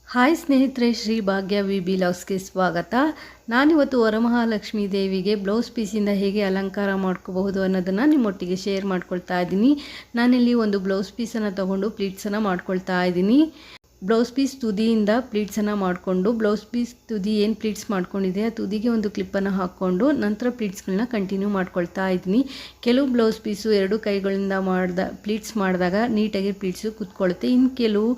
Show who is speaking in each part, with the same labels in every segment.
Speaker 1: Hi ಸ್ನೇಹಿತರೆ, ಶ್ರೀ ಭಾಗ್ಯ V ಲವ್ಸ್ಗೆ ಸ್ವಾಗತ. ನಾನಿವತ್ತು ವರಮಹಾಲಕ್ಷ್ಮೀ ದೇವಿಗೆ ಬ್ಲೌಸ್ ಪೀಸಿಂದ ಹೇಗೆ ಅಲಂಕಾರ ಮಾಡ್ಕೋಬಹುದು ಅನ್ನೋದನ್ನು ನಿಮ್ಮೊಟ್ಟಿಗೆ ಶೇರ್ ಮಾಡ್ಕೊಳ್ತಾ ಇದ್ದೀನಿ. ನಾನಿಲ್ಲಿ ಒಂದು ಬ್ಲೌಸ್ ಪೀಸನ್ನು ತೊಗೊಂಡು ಪ್ಲೀಟ್ಸನ್ನು ಮಾಡ್ಕೊಳ್ತಾ ಇದ್ದೀನಿ. ಬ್ಲೌಸ್ ಪೀಸ್ ತುದಿಯಿಂದ ಪ್ಲೀಟ್ಸನ್ನು ಮಾಡಿಕೊಂಡು ಬ್ಲೌಸ್ ಪೀಸ್ ತುದಿ ಏನು ಪ್ಲೀಟ್ಸ್ ಮಾಡ್ಕೊಂಡಿದೆ ಆ ತುದಿಗೆ ಒಂದು ಕ್ಲಿಪ್ಪನ್ನು ಹಾಕ್ಕೊಂಡು ನಂತರ ಪ್ಲೀಟ್ಸ್ಗಳನ್ನ ಕಂಟಿನ್ಯೂ ಮಾಡ್ಕೊಳ್ತಾ ಇದ್ದೀನಿ. ಕೆಲವು ಬ್ಲೌಸ್ ಪೀಸು ಎರಡು ಕೈಗಳಿಂದ ಪ್ಲೀಟ್ಸ್ ಮಾಡಿದಾಗ ನೀಟಾಗಿ ಪ್ಲೀಟ್ಸು ಕೂತ್ಕೊಳ್ಳುತ್ತೆ. ಇನ್ನು ಕೆಲವು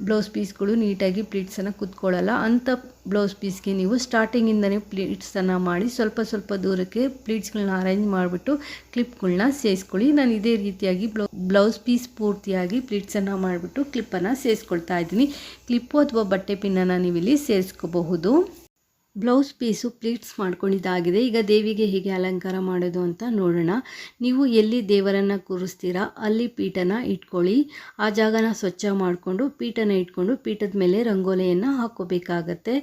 Speaker 1: ಬ್ಲೌಸ್ ಪೀಸ್ಗಳು ನೀಟಾಗಿ ಪ್ಲೀಟ್ಸನ್ನು ಕೂತ್ಕೊಳ್ಳಲ್ಲ. ಅಂಥ ಬ್ಲೌಸ್ ಪೀಸ್ಗೆ ನೀವು ಸ್ಟಾರ್ಟಿಂಗಿಂದನೇ ಪ್ಲೀಟ್ಸನ್ನು ಮಾಡಿ ಸ್ವಲ್ಪ ದೂರಕ್ಕೆ ಪ್ಲೀಟ್ಸ್ಗಳನ್ನ ಅರೇಂಜ್ ಮಾಡಿಬಿಟ್ಟು ಕ್ಲಿಪ್ಗಳನ್ನ ಸೇರಿಸ್ಕೊಳ್ಳಿ. ನಾನು ಇದೇ ರೀತಿಯಾಗಿ ಬ್ಲೌಸ್ ಪೀಸ್ ಪೂರ್ತಿಯಾಗಿ ಪ್ಲೀಟ್ಸನ್ನು ಮಾಡಿಬಿಟ್ಟು ಕ್ಲಿಪ್ಪನ್ನು ಸೇರಿಸ್ಕೊಳ್ತಾ ಇದ್ದೀನಿ. ಕ್ಲಿಪ್ಪು ಅಥವಾ ಬಟ್ಟೆ ಪಿನ್ನನ್ನು ನೀವಿಲ್ಲಿ ಸೇರಿಸ್ಕೋಬಹುದು. ಬ್ಲೌಸ್ ಪೀಸು ಪ್ಲೀಟ್ಸ್ ಮಾಡ್ಕೊಂಡಿದ್ದಾಗಿದೆ. ಈಗ ದೇವಿಗೆ ಹೇಗೆ ಅಲಂಕಾರ ಮಾಡೋದು ಅಂತ ನೋಡೋಣ. ನೀವು ಎಲ್ಲಿ ದೇವರನ್ನು ಕೂರಿಸ್ತೀರಾ ಅಲ್ಲಿ ಪೀಠನ ಇಟ್ಕೊಳ್ಳಿ. ಆ ಜಾಗನ ಸ್ವಚ್ಛ ಮಾಡಿಕೊಂಡು ಪೀಠನ ಇಟ್ಕೊಂಡು ಪೀಠದ ಮೇಲೆ ರಂಗೋಲೆಯನ್ನು ಹಾಕ್ಕೋಬೇಕಾಗತ್ತೆ.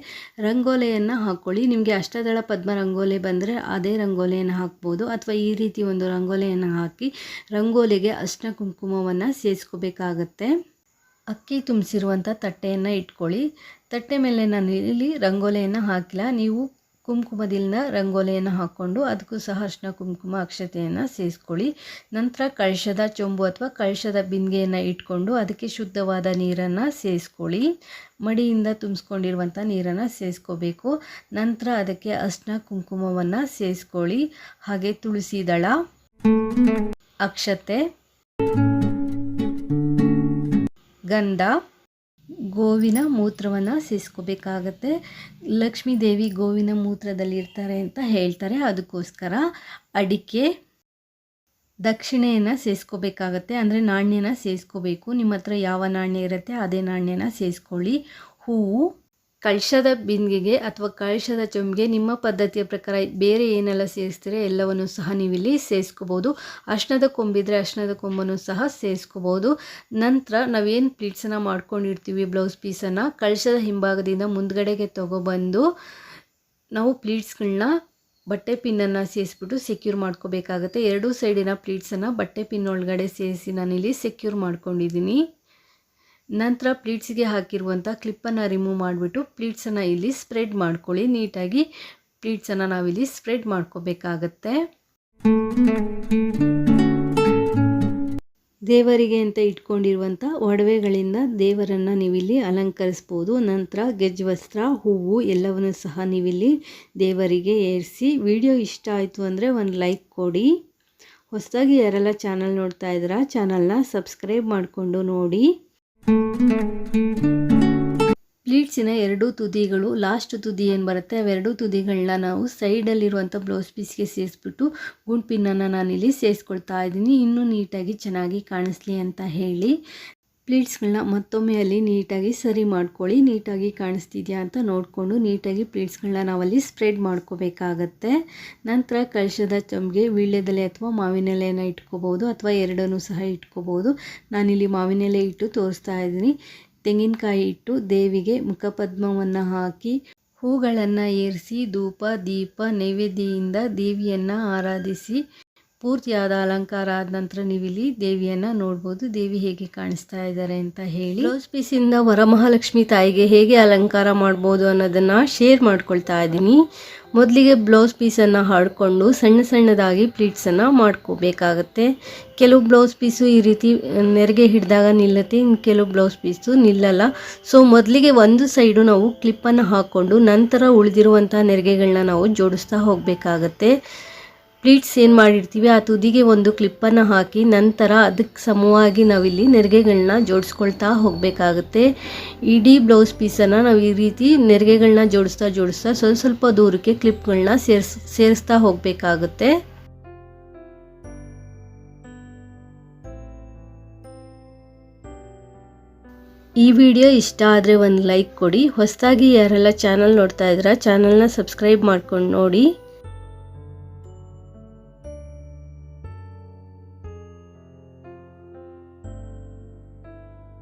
Speaker 1: ರಂಗೋಲೆಯನ್ನು ಹಾಕ್ಕೊಳ್ಳಿ. ನಿಮಗೆ ಅಷ್ಟದಳ ಪದ್ಮ ರಂಗೋಲೆ ಬಂದರೆ ಅದೇ ರಂಗೋಲೆಯನ್ನು ಹಾಕ್ಬೋದು, ಅಥವಾ ಈ ರೀತಿ ಒಂದು ರಂಗೋಲೆಯನ್ನು ಹಾಕಿ ರಂಗೋಲಿಗೆ ಅರಿಶಿನ ಕುಂಕುಮವನ್ನು ಸೇರಿಸ್ಕೋಬೇಕಾಗತ್ತೆ. ಅಕ್ಕಿ ತುಂಬಿಸಿರುವಂಥ ತಟ್ಟೆಯನ್ನು ಇಟ್ಕೊಳ್ಳಿ. ತಟ್ಟೆ ಮೇಲೆ ನಾನು ಇಲ್ಲಿ ರಂಗೋಲೆಯನ್ನು ಹಾಕಿಲ್ಲ. ನೀವು ಕುಂಕುಮದಿಂದ ರಂಗೋಲೆಯನ್ನು ಹಾಕ್ಕೊಂಡು ಅದಕ್ಕೂ ಸಹ ಅರಿಶಿನ ಕುಂಕುಮ ಅಕ್ಷತೆಯನ್ನು ಸೇರಿಸ್ಕೊಳ್ಳಿ. ನಂತರ ಕಳಶದ ಚೊಂಬು ಅಥವಾ ಕಳಶದ ಬಿಂದಿಗೆಯನ್ನು ಇಟ್ಕೊಂಡು ಅದಕ್ಕೆ ಶುದ್ಧವಾದ ನೀರನ್ನು ಸೇರಿಸ್ಕೊಳ್ಳಿ. ಮಡಿಯಿಂದ ತುಂಬಿಸ್ಕೊಂಡಿರುವಂಥ ನೀರನ್ನು ಸೇರಿಸ್ಕೋಬೇಕು. ನಂತರ ಅದಕ್ಕೆ ಅರಿಶಿನ ಕುಂಕುಮವನ್ನು ಸೇರಿಸ್ಕೊಳ್ಳಿ. ಹಾಗೆ ತುಳಸಿ ದಳ, ಅಕ್ಷತೆ, ಗಂಧ, ಗೋವಿನ ಮೂತ್ರವನ್ನು ಸೇರಿಸ್ಕೋಬೇಕಾಗತ್ತೆ. ಲಕ್ಷ್ಮೀ ದೇವಿ ಗೋವಿನ ಮೂತ್ರದಲ್ಲಿ ಇರ್ತಾರೆ ಅಂತ ಹೇಳ್ತಾರೆ. ಅದಕ್ಕೋಸ್ಕರ ಅಡಿಕೆ, ದಕ್ಷಿಣೆಯನ್ನು ಸೇರಿಸ್ಕೋಬೇಕಾಗತ್ತೆ. ಅಂದರೆ ನಾಣ್ಯನ ಸೇರಿಸ್ಕೋಬೇಕು. ನಿಮ್ಮ ಹತ್ರ ಯಾವ ನಾಣ್ಯ ಇರುತ್ತೆ ಅದೇ ನಾಣ್ಯನ ಸೇರಿಸ್ಕೊಳ್ಳಿ. ಹೂವು, ಕಳಶದ ಬಿಂದಿಗೆಗೆ ಅಥವಾ ಕಳಶದ ಚೊಂಬಿಗೆ ನಿಮ್ಮ ಪದ್ಧತಿಯ ಪ್ರಕಾರ ಬೇರೆ ಏನೆಲ್ಲ ಸೇರಿಸ್ತೀರ ಎಲ್ಲವನ್ನು ಸಹ ನೀವಿಲ್ಲಿ ಸೇರಿಸ್ಕೋಬೋದು. ಅರಿಶಿಣದ ಕೊಂಬಿದ್ರೆ ಅರಿಶಿಣದ ಕೊಂಬನ್ನು ಸಹ ಸೇರಿಸ್ಕೋಬೋದು. ನಂತರ ನಾವೇನು ಪ್ಲೀಟ್ಸನ್ನು ಮಾಡ್ಕೊಂಡಿರ್ತೀವಿ ಬ್ಲೌಸ್ ಪೀಸನ್ನು ಕಳಶದ ಹಿಂಭಾಗದಿಂದ ಮುಂದ್ಗಡೆಗೆ ತೊಗೊಬಂದು ನಾವು ಪ್ಲೀಟ್ಸ್ಗಳನ್ನ ಬಟ್ಟೆ ಪಿನ್ನನ್ನು ಸೇರಿಸ್ಬಿಟ್ಟು ಸೆಕ್ಯೂರ್ ಮಾಡ್ಕೋಬೇಕಾಗತ್ತೆ. ಎರಡೂ ಸೈಡಿನ ಪ್ಲೀಟ್ಸನ್ನು ಬಟ್ಟೆ ಪಿನ್ ಒಳಗಡೆ ಸೇರಿಸಿ ನಾನಿಲ್ಲಿ ಸೆಕ್ಯೂರ್ ಮಾಡ್ಕೊಂಡಿದ್ದೀನಿ. ನಂತರ ಪ್ಲೀಟ್ಸಿಗೆ ಹಾಕಿರುವಂಥ ಕ್ಲಿಪ್ಪನ್ನು ರಿಮೂವ್ ಮಾಡಿಬಿಟ್ಟು ಪ್ಲೀಟ್ಸನ್ನು ಇಲ್ಲಿ ಸ್ಪ್ರೆಡ್ ಮಾಡ್ಕೊಳ್ಳಿ. ನೀಟಾಗಿ ಪ್ಲೀಟ್ಸನ್ನು ನಾವಿಲ್ಲಿ ಸ್ಪ್ರೆಡ್ ಮಾಡ್ಕೋಬೇಕಾಗತ್ತೆ. ದೇವರಿಗೆ ಅಂತ ಇಟ್ಕೊಂಡಿರುವಂಥ ಒಡವೆಗಳಿಂದ ದೇವರನ್ನು ನೀವಿಲ್ಲಿ ಅಲಂಕರಿಸ್ಬೋದು. ನಂತರ ಗೆಜ್ಜೆ ಹೂವು ಎಲ್ಲವನ್ನು ಸಹ ನೀವಿಲ್ಲಿ ದೇವರಿಗೆ ಏರಿಸಿ. ವಿಡಿಯೋ ಇಷ್ಟ ಆಯಿತು ಅಂದರೆ ಒಂದು ಲೈಕ್ ಕೊಡಿ. ಹೊಸದಾಗಿ ಯಾರೆಲ್ಲ ಚಾನಲ್ ನೋಡ್ತಾ ಇದ್ದೀರಾ ಚಾನಲ್ನ ಸಬ್ಸ್ಕ್ರೈಬ್ ಮಾಡಿಕೊಂಡು ನೋಡಿ. ಪ್ಲೀಟ್ಸಿನ ಎರಡೂ ತುದಿಗಳು ಲಾಸ್ಟ್ ತುದಿ ಏನು ಬರುತ್ತೆ ಅವೆರಡೂ ತುದಿಗಳನ್ನ ನಾವು ಸೈಡಲ್ಲಿರುವಂಥ ಬ್ಲೌಸ್ ಪೀಸ್ಗೆ ಸೇರಿಸ್ಬಿಟ್ಟು ಗುಂಡು ಪಿನ್ನನ್ನು ನಾನಿಲ್ಲಿ ಸೇರಿಸ್ಕೊಳ್ತಾ ಇದ್ದೀನಿ. ಇನ್ನೂ ನೀಟಾಗಿ ಚೆನ್ನಾಗಿ ಕಾಣಿಸ್ಲಿ ಅಂತ ಹೇಳಿ ಪ್ಲೀಟ್ಸ್ಗಳನ್ನ ಮತ್ತೊಮ್ಮೆ ಅಲ್ಲಿ ನೀಟಾಗಿ ಸರಿ ಮಾಡ್ಕೊಳ್ಳಿ. ನೀಟಾಗಿ ಕಾಣಿಸ್ತಿದೆಯಾ ಅಂತ ನೋಡಿಕೊಂಡು ನೀಟಾಗಿ ಪ್ಲೀಟ್ಸ್ಗಳನ್ನ ನಾವಲ್ಲಿ ಸ್ಪ್ರೆಡ್ ಮಾಡ್ಕೋಬೇಕಾಗತ್ತೆ. ನಂತರ ಕಳಶದ ಚೊಂಬಿಗೆ ವೀಳ್ಯದೆಲೆ ಅಥವಾ ಮಾವಿನೆಲೆಯನ್ನು ಇಟ್ಕೋಬೋದು, ಅಥವಾ ಎರಡನ್ನೂ ಸಹ ಇಟ್ಕೋಬೋದು. ನಾನಿಲ್ಲಿ ಮಾವಿನೆಲೆ ಇಟ್ಟು ತೋರಿಸ್ತಾ ಇದ್ದೀನಿ. ತೆಂಗಿನಕಾಯಿ ಇಟ್ಟು ದೇವಿಗೆ ಮುಖಪದ್ಮವನ್ನು ಹಾಕಿ ಹೂಗಳನ್ನು ಏರಿಸಿ ಧೂಪ ದೀಪ ನೈವೇದ್ಯದಿಂದ ದೇವಿಯನ್ನು ಆರಾಧಿಸಿ ಪೂರ್ತಿಯಾದ ಅಲಂಕಾರ ಆದ ನಂತರ ನೀವಿಲ್ಲಿ ದೇವಿಯನ್ನು ನೋಡ್ಬೋದು. ದೇವಿ ಹೇಗೆ ಕಾಣಿಸ್ತಾ ಇದ್ದಾರೆ ಅಂತ ಹೇಳಿ ಬ್ಲೌಸ್ ಪೀಸಿಂದ ವರಮಹಾಲಕ್ಷ್ಮಿ ತಾಯಿಗೆ ಹೇಗೆ ಅಲಂಕಾರ ಮಾಡ್ಬೋದು ಅನ್ನೋದನ್ನು ಶೇರ್ ಮಾಡ್ಕೊಳ್ತಾ ಇದ್ದೀನಿ. ಮೊದಲಿಗೆ ಬ್ಲೌಸ್ ಪೀಸನ್ನು ಹಾಡಿಕೊಂಡು ಸಣ್ಣದಾಗಿ ಪ್ಲೀಟ್ಸನ್ನು ಮಾಡ್ಕೋಬೇಕಾಗತ್ತೆ. ಕೆಲವು ಬ್ಲೌಸ್ ಪೀಸು ಈ ರೀತಿ ನೆರಿಗೆ ಹಿಡಿದಾಗ ನಿಲ್ಲುತ್ತೆ, ಇನ್ನು ಕೆಲವು ಬ್ಲೌಸ್ ಪೀಸು ನಿಲ್ಲಲ್ಲ. ಸೊ ಮೊದಲಿಗೆ ಒಂದು ಸೈಡು ನಾವು ಕ್ಲಿಪ್ಪನ್ನು ಹಾಕ್ಕೊಂಡು ನಂತರ ಉಳಿದಿರುವಂಥ ನೆರಿಗೆಗಳನ್ನ ನಾವು ಜೋಡಿಸ್ತಾ ಹೋಗಬೇಕಾಗತ್ತೆ. ಪ್ಲೀಟ್ಸ್ ಏನು ಮಾಡಿರ್ತೀವಿ ಆ ತುದಿಗೆ ಒಂದು ಕ್ಲಿಪ್ಪನ್ನು ಹಾಕಿ ನಂತರ ಅದಕ್ಕೆ ಸಮವಾಗಿ ನಾವಿಲ್ಲಿ ನೆರಿಗೆಗಳನ್ನ ಜೋಡಿಸ್ಕೊಳ್ತಾ ಹೋಗಬೇಕಾಗುತ್ತೆ. ಇಡೀ ಬ್ಲೌಸ್ ಪೀಸನ್ನು ನಾವು ಈ ರೀತಿ ನೆರಿಗೆಗಳನ್ನ ಜೋಡಿಸ್ತಾ ಸ್ವಲ್ಪ ದೂರಕ್ಕೆ ಕ್ಲಿಪ್ಗಳನ್ನ ಸೇರಿಸ್ತಾ ಹೋಗಬೇಕಾಗುತ್ತೆ. ಈ ವಿಡಿಯೋ ಇಷ್ಟ ಆದರೆ ಒಂದು ಲೈಕ್ ಕೊಡಿ. ಹೊಸದಾಗಿ ಯಾರೆಲ್ಲ ಚಾನಲ್ ನೋಡ್ತಾ ಇದ್ದೀರಾ ಚಾನಲ್ನ ಸಬ್ಸ್ಕ್ರೈಬ್ ಮಾಡ್ಕೊಂಡು ನೋಡಿ.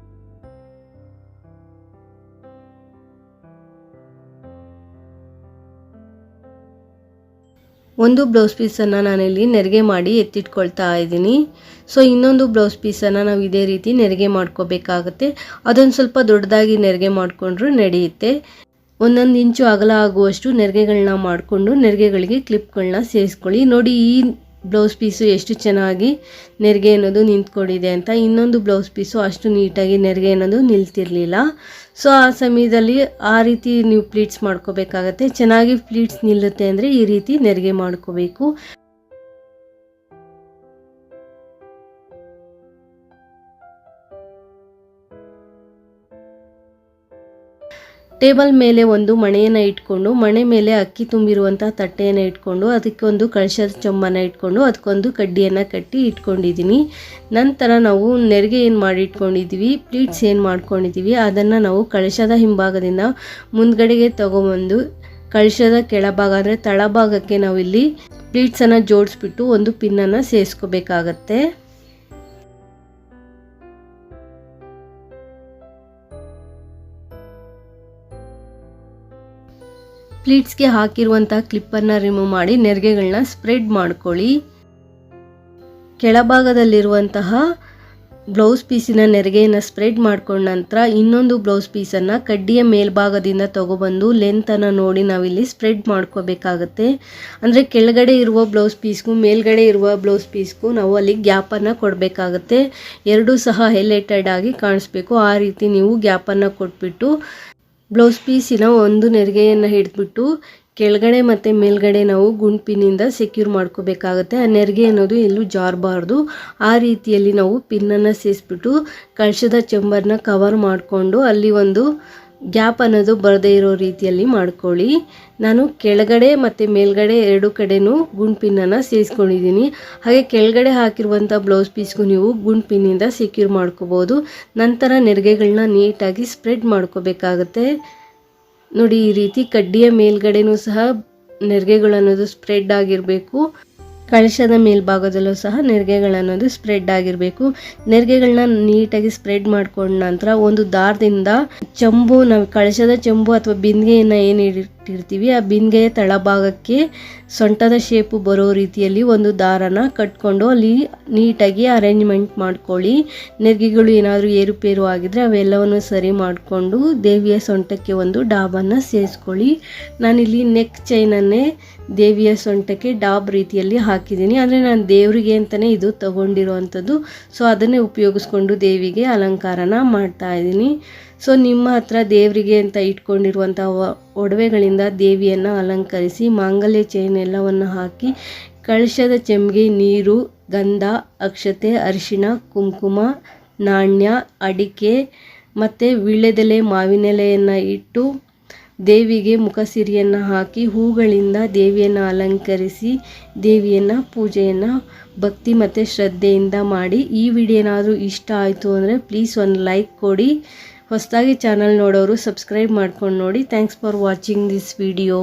Speaker 1: ಒಂದು ಬ್ಲೌಸ್ ಪೀಸನ್ನು ನಾನಿಲ್ಲಿ ನೆರಿಗೆ ಮಾಡಿ ಎತ್ತಿಟ್ಕೊಳ್ತಾ ಇದ್ದೀನಿ. ಸೊ ಇನ್ನೊಂದು ಬ್ಲೌಸ್ ಪೀಸನ್ನು ನಾವು ಇದೇ ರೀತಿ ನೆರಿಗೆ ಮಾಡ್ಕೋಬೇಕಾಗುತ್ತೆ. ಅದೊಂದು ಸ್ವಲ್ಪ ದೊಡ್ಡದಾಗಿ ನೆರಿಗೆ ಮಾಡಿಕೊಂಡ್ರೂ ನಡೆಯುತ್ತೆ. 1 ಇಂಚು ಅಗಲ ಆಗುವಷ್ಟು ನೆರಿಗೆಗಳನ್ನ ಮಾಡಿಕೊಂಡು ನೆರಿಗೆಗಳಿಗೆ ಕ್ಲಿಪ್ಗಳನ್ನ ಸೇರಿಸ್ಕೊಳ್ಳಿ. ನೋಡಿ ಈ ಬ್ಲೌಸ್ ಪೀಸು ಎಷ್ಟು ಚೆನ್ನಾಗಿ ನೆರಿಗೆ ಅನ್ನೋದು ನಿಂತ್ಕೊಂಡಿದೆ ಅಂತ. ಇನ್ನೊಂದು ಬ್ಲೌಸ್ ಪೀಸು ಅಷ್ಟು ನೀಟಾಗಿ ನೆರಿಗೆ ಅನ್ನೋದು ನಿಲ್ತಿರಲಿಲ್ಲ. ಸೊ ಆ ಸಮಯದಲ್ಲಿ ಆ ರೀತಿ ನೀವು ಪ್ಲೀಟ್ಸ್ ಮಾಡ್ಕೋಬೇಕಾಗತ್ತೆ. ಚೆನ್ನಾಗಿ ಪ್ಲೀಟ್ಸ್ ನಿಲ್ಲುತ್ತೆ ಅಂದರೆ ಈ ರೀತಿ ನೆರಿಗೆ ಮಾಡ್ಕೋಬೇಕು. ಟೇಬಲ್ ಮೇಲೆ ಒಂದು ಮಣೆಯನ್ನು ಇಟ್ಕೊಂಡು ಮಣೆ ಮೇಲೆ ಅಕ್ಕಿ ತುಂಬಿರುವಂಥ ತಟ್ಟೆಯನ್ನು ಇಟ್ಕೊಂಡು ಅದಕ್ಕೊಂದು ಕಳಶದ ಚೊಂಬನ್ನು ಇಟ್ಕೊಂಡು ಅದಕ್ಕೊಂದು ಕಡ್ಡಿಯನ್ನು ಕಟ್ಟಿ ಇಟ್ಕೊಂಡಿದ್ದೀನಿ. ನಂತರ ನಾವು ನೆರಿಗೆ ಏನು ಮಾಡಿ ಇಟ್ಕೊಂಡಿದ್ದೀವಿ, ಪ್ಲೀಟ್ಸ್ ಏನು ಮಾಡ್ಕೊಂಡಿದ್ದೀವಿ ಅದನ್ನು ನಾವು ಕಳಶದ ಹಿಂಭಾಗದಿಂದ ಮುಂದ್ಗಡೆಗೆ ತಗೊಂಬಂದು ಕಳಶದ ಕೆಳಭಾಗ ಅಂದರೆ ತಳಭಾಗಕ್ಕೆ ನಾವಿಲ್ಲಿ ಪ್ಲೀಟ್ಸನ್ನು ಜೋಡಿಸ್ಬಿಟ್ಟು ಒಂದು ಪಿನ್ನನ್ನು ಸೇರಿಸ್ಕೋಬೇಕಾಗತ್ತೆ. ಪ್ಲೀಟ್ಸ್ಗೆ ಹಾಕಿರುವಂಥ ಕ್ಲಿಪ್ಪನ್ನು ರಿಮೂವ್ ಮಾಡಿ ನೆರಿಗೆಗಳನ್ನ ಸ್ಪ್ರೆಡ್ ಮಾಡ್ಕೊಳ್ಳಿ. ಕೆಳಭಾಗದಲ್ಲಿರುವಂತಹ ಬ್ಲೌಸ್ ಪೀಸಿನ ನೆರಿಗೆಯನ್ನು ಸ್ಪ್ರೆಡ್ ಮಾಡ್ಕೊಂಡ ನಂತರ ಇನ್ನೊಂದು ಬ್ಲೌಸ್ ಪೀಸನ್ನು ಕಡ್ಡಿಯ ಮೇಲ್ಭಾಗದಿಂದ ತಗೊಬಂದು ಲೆಂತನ್ನು ನೋಡಿ ನಾವಿಲ್ಲಿ ಸ್ಪ್ರೆಡ್ ಮಾಡ್ಕೋಬೇಕಾಗತ್ತೆ. ಅಂದರೆ ಕೆಳಗಡೆ ಇರುವ ಬ್ಲೌಸ್ ಪೀಸ್ಗೂ ಮೇಲ್ಗಡೆ ಇರುವ ಬ್ಲೌಸ್ ಪೀಸ್ಗೂ ನಾವು ಅಲ್ಲಿ ಗ್ಯಾಪನ್ನು ಕೊಡಬೇಕಾಗತ್ತೆ. ಎರಡೂ ಸಹ ಹೈಲೈಟೆಡ್ ಆಗಿ ಕಾಣಿಸ್ಬೇಕು. ಆ ರೀತಿ ನೀವು ಗ್ಯಾಪನ್ನು ಕೊಟ್ಬಿಟ್ಟು ಬ್ಲೌಸ್ ಪೀಸಿನ ಒಂದು ನೆರಿಗೆಯನ್ನು ಹಿಡಿದ್ಬಿಟ್ಟು ಕೆಳಗಡೆ ಮತ್ತು ಮೇಲ್ಗಡೆ ನಾವು ಗುಂಡ್ಪಿನಿಂದ ಸೆಕ್ಯೂರ್ ಮಾಡ್ಕೋಬೇಕಾಗತ್ತೆ. ಆ ನೆರಿಗೆ ಅನ್ನೋದು ಎಲ್ಲೂ ಜಾರಬಾರ್ದು. ಆ ರೀತಿಯಲ್ಲಿ ನಾವು ಪಿನ್ನನ್ನು ಸೇರಿಸ್ಬಿಟ್ಟು ಕಳಶದ ಚೆಂಬರ್ನ ಕವರ್ ಮಾಡಿಕೊಂಡು ಅಲ್ಲಿ ಒಂದು ಗ್ಯಾಪ್ ಅನ್ನೋದು ಬರದೇ ಇರೋ ರೀತಿಯಲ್ಲಿ ಮಾಡ್ಕೊಳ್ಳಿ. ನಾನು ಕೆಳಗಡೆ ಮತ್ತು ಮೇಲ್ಗಡೆ ಎರಡು ಕಡೆನೂ ಗುಂಡ್ ಪಿನ್ನನ್ನು ಸೇರಿಸ್ಕೊಂಡಿದ್ದೀನಿ. ಹಾಗೆ ಕೆಳಗಡೆ ಹಾಕಿರುವಂಥ ಬ್ಲೌಸ್ ಪೀಸ್ಗೂ ನೀವು ಗುಂಡ್ ಪಿನ್ನಿಂದ ಸೆಕ್ಯೂರ್ ಮಾಡ್ಕೋಬೋದು. ನಂತರ ನೆರಿಗೆಗಳನ್ನ ನೀಟಾಗಿ ಸ್ಪ್ರೆಡ್ ಮಾಡ್ಕೋಬೇಕಾಗತ್ತೆ. ನೋಡಿ ಈ ರೀತಿ ಕಡ್ಡಿಯ ಮೇಲ್ಗಡೆನೂ ಸಹ ನೆರಿಗೆಗಳನ್ನೋದು ಸ್ಪ್ರೆಡ್ ಆಗಿರಬೇಕು. ಕಳಶದ ಮೇಲ್ಭಾಗದಲ್ಲೂ ಸಹ ನೆರಿಗೆಗಳನ್ನೋದು ಸ್ಪ್ರೆಡ್ ಆಗಿರಬೇಕು. ನೆರಿಗೆಗಳನ್ನ ನೀಟಾಗಿ ಸ್ಪ್ರೆಡ್ ಮಾಡ್ಕೊಂಡ ನಂತರ ಒಂದು ದಾರದಿಂದ ಚೆಂಬು, ನಾವು ಕಳಶದ ಚೆಂಬು ಅಥವಾ ಬಿಂದಿಗೆಯನ್ನು ಏನು ಇಟ್ಟಿರ್ತೀವಿ ಆ ಬಿಂದಿಗೆಯ ತಳಭಾಗಕ್ಕೆ ಸೊಂಟದ ಶೇಪು ಬರೋ ರೀತಿಯಲ್ಲಿ ಒಂದು ದಾರನ ಕಟ್ಕೊಂಡು ಅಲ್ಲಿ ನೀಟಾಗಿ ಅರೇಂಜ್ಮೆಂಟ್ ಮಾಡ್ಕೊಳ್ಳಿ. ನೆರಿಗೆಗಳು ಏನಾದರೂ ಏರುಪೇರು ಆಗಿದ್ರೆ ಅವೆಲ್ಲವನ್ನು ಸರಿ ಮಾಡಿಕೊಂಡು ದೇವಿಯ ಸೊಂಟಕ್ಕೆ ಒಂದು ಡಾಬನ್ನು ಸೇರಿಸ್ಕೊಳ್ಳಿ. ನಾನಿಲ್ಲಿ ನೆಕ್ ಚೈನನ್ನೇ ದೇವಿಯ ಸೊಂಟಕ್ಕೆ ಡಾಬ್ ರೀತಿಯಲ್ಲಿ ಹಾಕಿದ್ದೀನಿ. ಅಂದರೆ ನಾನು ದೇವರಿಗೆ ಅಂತಲೇ ಇದು ತಗೊಂಡಿರೋವಂಥದ್ದು. ಸೊ ಅದನ್ನೇ ಉಪಯೋಗಿಸ್ಕೊಂಡು ದೇವಿಗೆ ಅಲಂಕಾರನ ಮಾಡ್ತಾ ಇದ್ದೀನಿ. ಸೊ ನಿಮ್ಮ ಹತ್ರ ದೇವರಿಗೆ ಅಂತ ಇಟ್ಕೊಂಡಿರುವಂಥ ಒಡವೆಗಳಿಂದ ದೇವಿಯನ್ನು ಅಲಂಕರಿಸಿ ಮಾಂಗಲ್ಯ ಚೈನ್ ಎಲ್ಲವನ್ನು ಹಾಕಿ ಕಳಶದ ಚೆಂಬಿಗೆ ನೀರು, ಗಂಧ, ಅಕ್ಷತೆ, ಅರಿಶಿಣ, ಕುಂಕುಮ, ನಾಣ್ಯ, ಅಡಿಕೆ ಮತ್ತು ವೀಳ್ಯದೆಲೆ, ಮಾವಿನೆಲೆಯನ್ನು ಇಟ್ಟು ದೇವಿಗೆ ಮುಖಸಿರಿಯನ್ನು ಹಾಕಿ ಹೂಗಳಿಂದ ದೇವಿಯನ್ನು ಅಲಂಕರಿಸಿ ದೇವಿಯನ್ನು ಪೂಜೆಯನ್ನು ಭಕ್ತಿ ಮತ್ತು ಶ್ರದ್ಧೆಯಿಂದ ಮಾಡಿ. ಈ ವಿಡಿಯೋ ಏನಾದರೂ ಇಷ್ಟ ಆಯಿತು ಅಂದರೆ ಪ್ಲೀಸ್ ಒಂದು ಲೈಕ್ ಕೊಡಿ. ಹೊಸದಾಗಿ ಚಾನಲ್ ನೋಡೋರು ಸಬ್ಸ್ಕ್ರೈಬ್ ಮಾಡ್ಕೊಂಡು ನೋಡಿ. Thanks for watching this video.